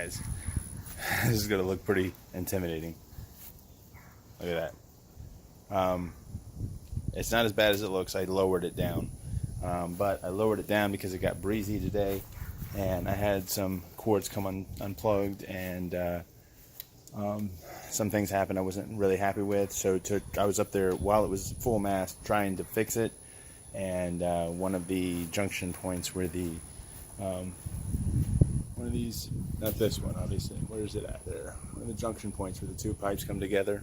guys. This is going to look pretty intimidating. Look at that. It's not as bad as it looks. I lowered it down. But I lowered it down because it got breezy today, and I had some cords come unplugged, and some things happened I wasn't really happy with. So I was up there while it was full mast trying to fix it, and one of the junction points where the one of these, not this one obviously, where is it at there? One of the junction points where the two pipes come together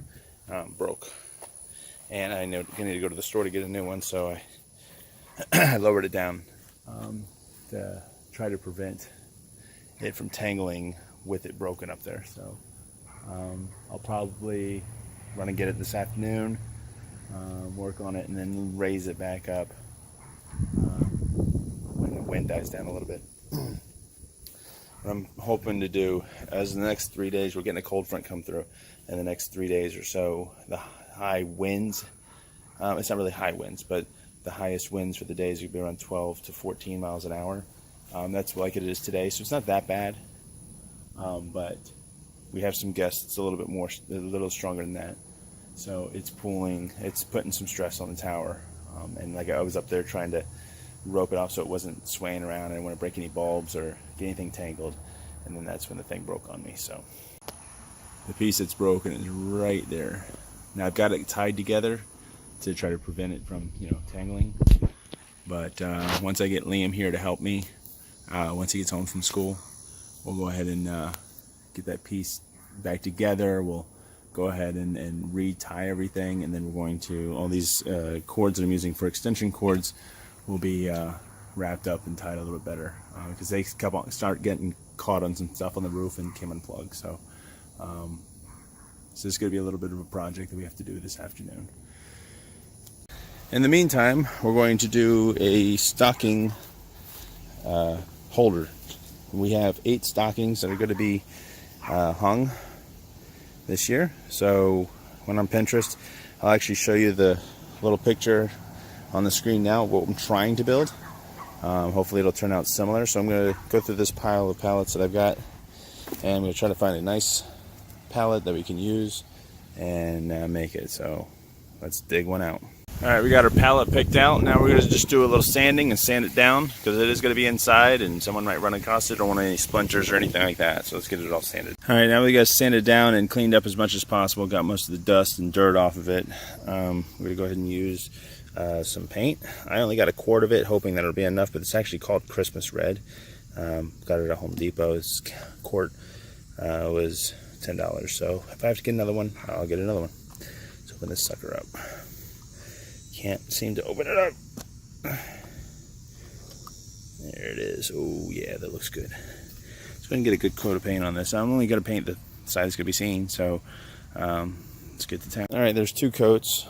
broke, and I need to go to the store to get a new one, so I lowered it down to try to prevent it from tangling with it broken up there. So I'll probably run and get it this afternoon, work on it, and then raise it back up when the wind dies down a little bit. What I'm hoping to do as the next 3 days, we're getting a cold front come through, and the next 3 days or so, the high winds, it's not really high winds, but the highest winds for the days would be around 12 to 14 miles an hour. That's like it is today, so it's not that bad. But we have some gusts. It's a little stronger than that. So it's putting some stress on the tower. And like I was up there trying to rope it off so it wasn't swaying around. I didn't want to break any bulbs or get anything tangled. And then that's when the thing broke on me. So the piece that's broken is right there. Now I've got it tied together to try to prevent it from, tangling. But once I get Liam here to help me, once he gets home from school, we'll go ahead and get that piece back together. We'll go ahead and re-tie everything, and then we're going to, all these cords that I'm using for extension cords will be wrapped up and tied a little bit better, because they start getting caught on some stuff on the roof and came unplugged. So this is going to be a little bit of a project that we have to do this afternoon. In the meantime, we're going to do a stocking holder. We have 8 stockings that are going to be hung this year. So when on Pinterest, I'll actually show you the little picture on the screen now of what I'm trying to build. Hopefully it'll turn out similar. So I'm going to go through this pile of pallets that I've got, and I'm going to try to find a nice pallet that we can use and make it. So let's dig one out. Alright, we got our pallet picked out. Now we're going to just do a little sanding and sand it down, because it is going to be inside and someone might run across it or want any splinters or anything like that. So let's get it all sanded. Alright, now we got sanded down and cleaned up as much as possible. Got most of the dust and dirt off of it. We're going to go ahead and use some paint. I only got a quart of it, hoping that it'll be enough, but it's actually called Christmas Red. Got it at Home Depot. This quart was $10. So if I have to get another one, I'll get another one. Let's open this sucker up. Can't seem to open it up. There it is. Oh yeah, that looks good. Let's go ahead and get a good coat of paint on this. I'm only going to paint the side that's going to be seen, so let's get to town. Alright, there's 2 coats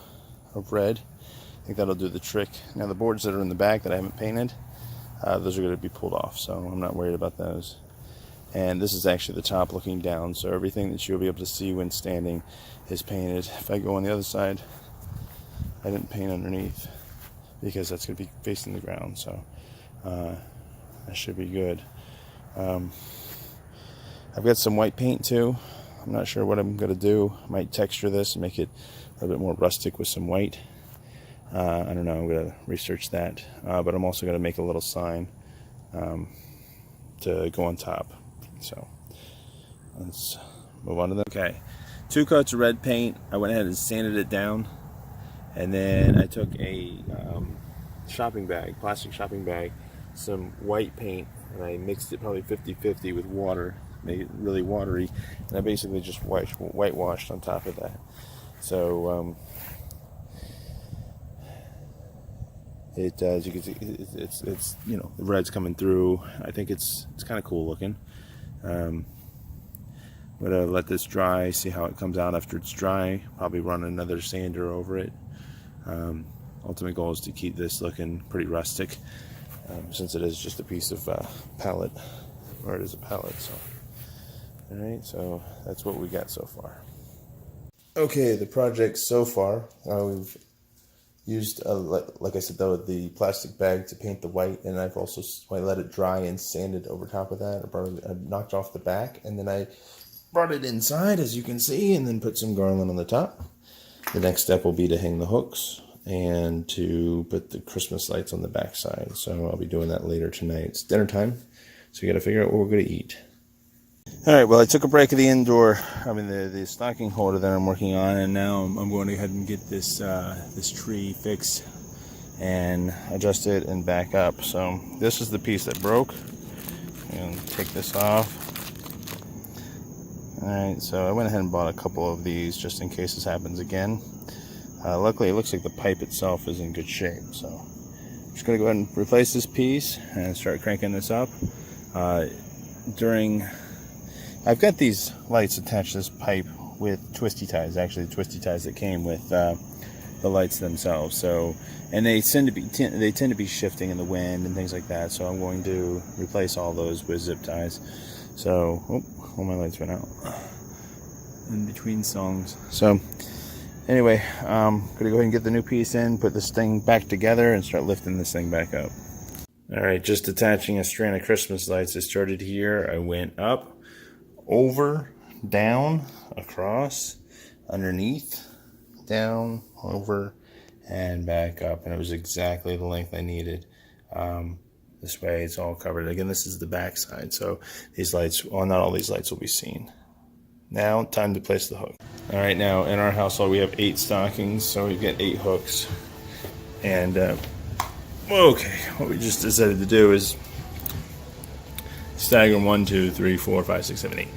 of red. I think that'll do the trick. Now the boards that are in the back that I haven't painted, those are going to be pulled off, so I'm not worried about those. And this is actually the top looking down, so everything that you'll be able to see when standing is painted. If I go on the other side, I didn't paint underneath because that's going to be facing the ground, so that should be good. I've got some white paint too. I'm not sure what I'm going to do. I might texture this and make it a little bit more rustic with some white. I don't know. I'm going to research that. But I'm also going to make a little sign to go on top. So let's move on to that. Okay, 2 coats of red paint. I went ahead and sanded it down. And then I took a shopping bag, plastic shopping bag, some white paint, and I mixed it probably 50-50 with water, made it really watery, and I basically just whitewashed on top of that. So as you can see, it's the red's coming through. I think it's kind of cool looking. I'm gonna let this dry, see how it comes out after it's dry. Probably run another sander over it. Ultimate goal is to keep this looking pretty rustic, since it is just a piece of pallet, or it is a pallet. So, all right, so that's what we got so far. Okay, the project so far, we've used, like I said, though, the plastic bag to paint the white, and I've also let it dry and sanded over top of that. I knocked off the back, and then I brought it inside, as you can see, and then put some garland on the top. The next step will be to hang the hooks and to put the Christmas lights on the back side. So I'll be doing that later tonight. It's dinner time, so we got to figure out what we're going to eat. All right, well, I took a break of the stocking holder that I'm working on, and now I'm going ahead and get this this tree fixed and adjust it and back up. So this is the piece that broke. And take this off. All right, so I went ahead and bought a couple of these just in case this happens again. Luckily, it looks like the pipe itself is in good shape, so I'm just going to go ahead and replace this piece and start cranking this up. I've got these lights attached to this pipe with twisty ties, actually the twisty ties that came with the lights themselves. So, and they tend to be shifting in the wind and things like that. So I'm going to replace all those with zip ties. So, all my lights went out in between songs. So anyway, I'm gonna go ahead and get the new piece in, put this thing back together, and start lifting this thing back up. All right, just attaching a strand of Christmas lights. I started here. I went up, over, down, across, underneath, down, over, and back up, and it was exactly the length I needed. This way it's all covered. Again, this is the back side, so these lights, well, not all these lights will be seen. Now, time to place the hook. All right, now in our household we have 8 stockings, so we've got 8 hooks. And okay, what we just decided to do is stagger 1, 2, 3, 4, 5, 6, 7, 8.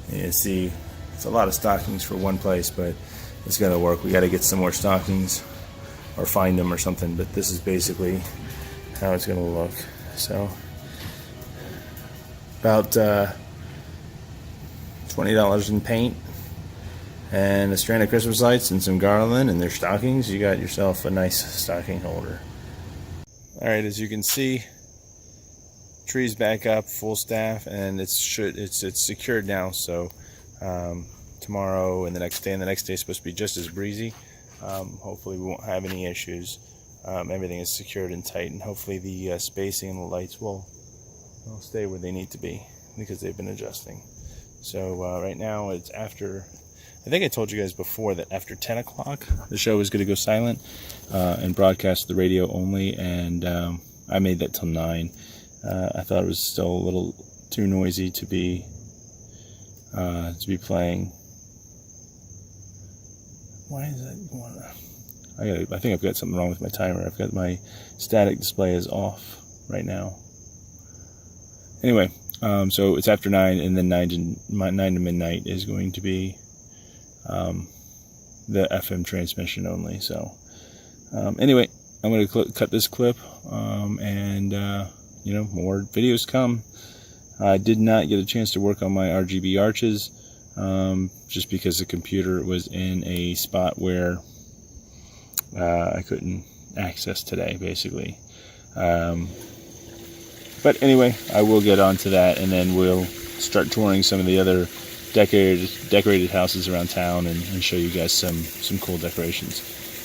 And you see, it's a lot of stockings for one place, but it's gonna work. We got to get some more stockings or find them or something. But this is basically how it's gonna look. So about $20 in paint and a strand of Christmas lights and some garland and their stockings. You got yourself a nice stocking holder. All right, as you can see, tree's back up, full staff, and it's secured now. So tomorrow and the next day is supposed to be just as breezy. Hopefully we won't have any issues. Everything is secured and tight, and hopefully the spacing and the lights will stay where they need to be because they've been adjusting. So right now it's after, I think I told you guys before that after 10 o'clock the show is going to go silent and broadcast the radio only, and I made that till 9. I thought it was still a little too noisy to be playing. Why is that going on? I think I've got something wrong with my timer. I've got my static display is off right now. Anyway, so it's after 9, and then 9 to midnight is going to be the FM transmission only. So anyway, I'm going to cut this clip, and more videos come. I did not get a chance to work on my RGB arches just because the computer was in a spot where I couldn't access today, basically. But anyway, I will get onto that, and then we'll start touring some of the other decorated houses around town and show you guys some cool decorations.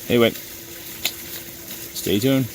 Anyway, stay tuned.